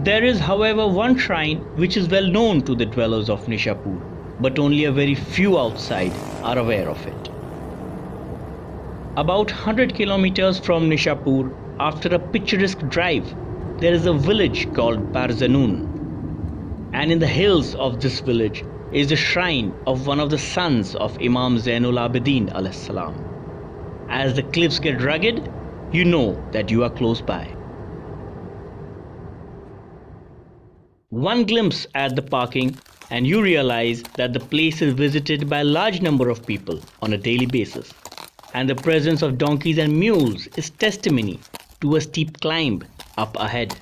There is, however, one shrine which is well known to the dwellers of Nishapur, but only a very few outside are aware of it. About 100 kilometers from Nishapur, after a picturesque drive, there is a village called Barzanun. And in the hills of this village is the shrine of one of the sons of Imam Zainul Abidin alayhis salam. As the cliffs get rugged, you know that you are close by. One glimpse at the parking and you realize that the place is visited by a large number of people on a daily basis. And the presence of donkeys and mules is testimony to a steep climb up ahead.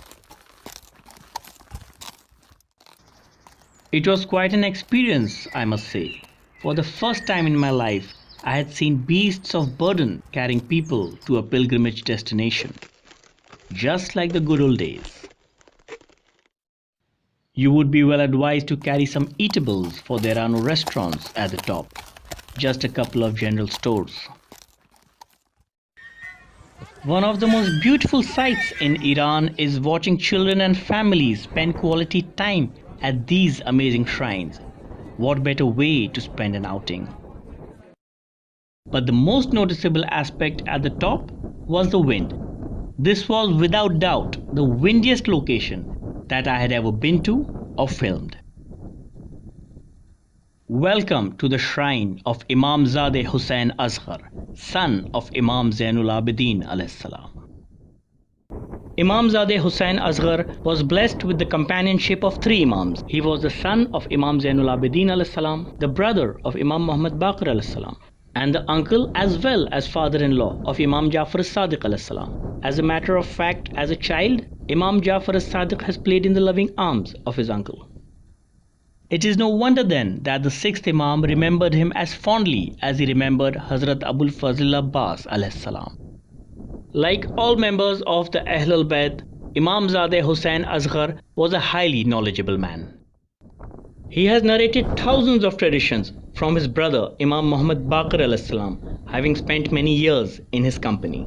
It was quite an experience, I must say. For the first time in my life, I had seen beasts of burden carrying people to a pilgrimage destination, just like the good old days. You would be well advised to carry some eatables, for there are no restaurants at the top, just a couple of general stores. One of the most beautiful sights in Iran is watching children and families spend quality time at these amazing shrines. What better way to spend an outing? But the most noticeable aspect at the top was the wind. This was without doubt the windiest location that I had ever been to or filmed. Welcome to the shrine of Imam Zadeh Hussain Asghar, son of Imam Zainul Abidin alayhis salam. Imam Zadeh Hussain Asghar was blessed with the companionship of three Imams. He was the son of Imam Zainul Abidin alayhis salam, the brother of Imam Muhammad Baqir alayhis salam, and the uncle as well as father-in-law of Imam Jafar as-Sadiq alayhis salam. As a matter of fact, as a child, Imam Jafar as-Sadiq has played in the loving arms of his uncle. It is no wonder then that the sixth Imam remembered him as fondly as he remembered Hazrat Abul Fazl Abbas alayhis salam. Like all members of the Ahlul Bayt, Imam Zadeh Hussain Asghar was a highly knowledgeable man. He has narrated thousands of traditions from his brother Imam Muhammad Baqir alayhis salam, having spent many years in his company.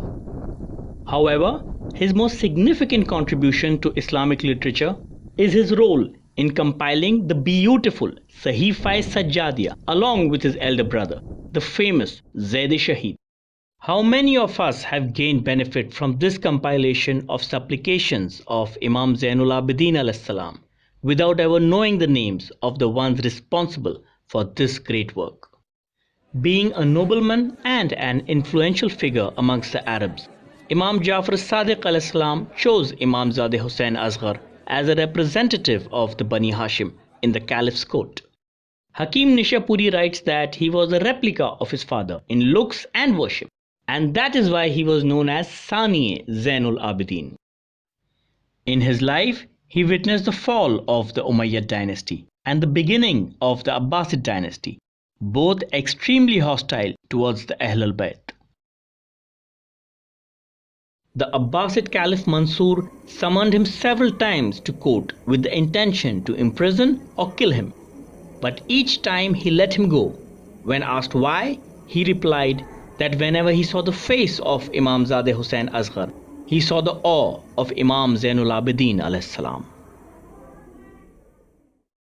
However, his most significant contribution to Islamic literature is his role in compiling the beautiful Sahifa Sajjadiya along with his elder brother, the famous Zaid-e-Shahid. How many of us have gained benefit from this compilation of supplications of Imam Zainul Abidin alayhis salam without ever knowing the names of the ones responsible for this great work? Being a nobleman and an influential figure amongst the Arabs, Imam Jafar as-Sadiq alayhis salam chose Imam Zadeh Hussain Asghar as a representative of the Bani Hashim in the Caliph's court. Hakim Nishapuri writes that he was a replica of his father in looks and worship, and that is why he was known as Sani Zainul Abidin. In his life, he witnessed the fall of the Umayyad dynasty and the beginning of the Abbasid dynasty, both extremely hostile towards the Ahlul Bayt. The Abbasid Caliph Mansur summoned him several times to court with the intention to imprison or kill him, but each time he let him go. When asked why, he replied that whenever he saw the face of Imam Zadeh Hussain Asghar, he saw the awe of Imam Zainul Abidin alayhis salam.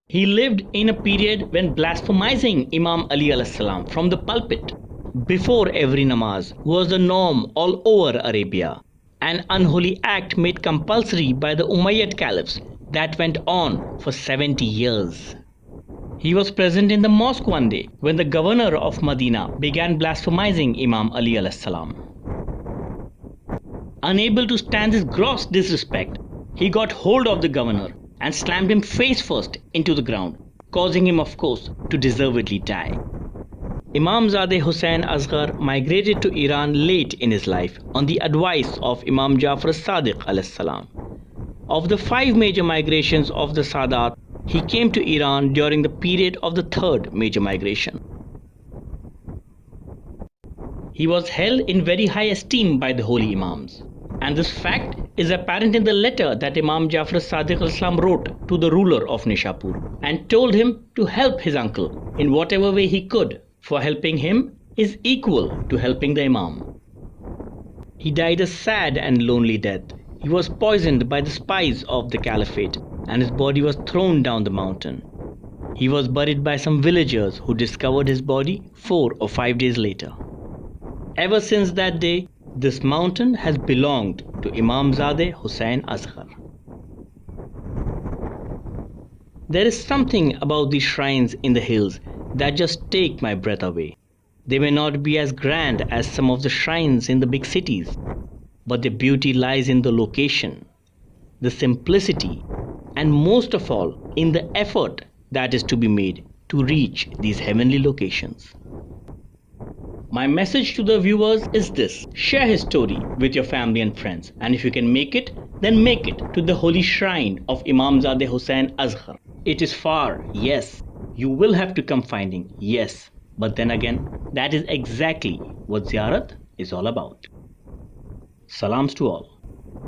He lived in a period when blasphemizing Imam Ali alayhis salam from the pulpit before every namaz was the norm all over Arabia, an unholy act made compulsory by the Umayyad caliphs that went on for 70 years. He was present in the mosque one day when the governor of Medina began blasphemizing Imam Ali alayhis salam. Unable to stand this gross disrespect, he got hold of the governor and slammed him face first into the ground, causing him, of course, to deservedly die. Imam Zadeh Hussain Asghar migrated to Iran late in his life on the advice of Imam Jafar as-Sadiq alayhis salam. Of the 5 major migrations of the Sadat, he came to Iran during the period of the 3rd major migration. He was held in very high esteem by the holy Imams, and this fact is apparent in the letter that Imam Jafar as-Sadiq al-Islam wrote to the ruler of Nishapur and told him to help his uncle in whatever way he could, for helping him is equal to helping the Imam. He died a sad and lonely death He was poisoned by the spies of the caliphate and his body was thrown down the mountain. He was buried by some villagers who discovered his body 4 or 5 days later. Ever since that day, this mountain has belonged to Imamzadeh Hussain Asghar. There is something about these shrines in the hills that just take my breath away. They may not be as grand as some of the shrines in the big cities, but the beauty lies in the location, the simplicity, and most of all, in the effort that is to be made to reach these heavenly locations. My message to the viewers is this: share his story with your family and friends, and if you can make it, then make it to the holy shrine of Imamzadeh Hussain Asghar. It is far, yes. You will have to come finding, yes. But then again, that is exactly what Ziyarat is all about. Salams to all.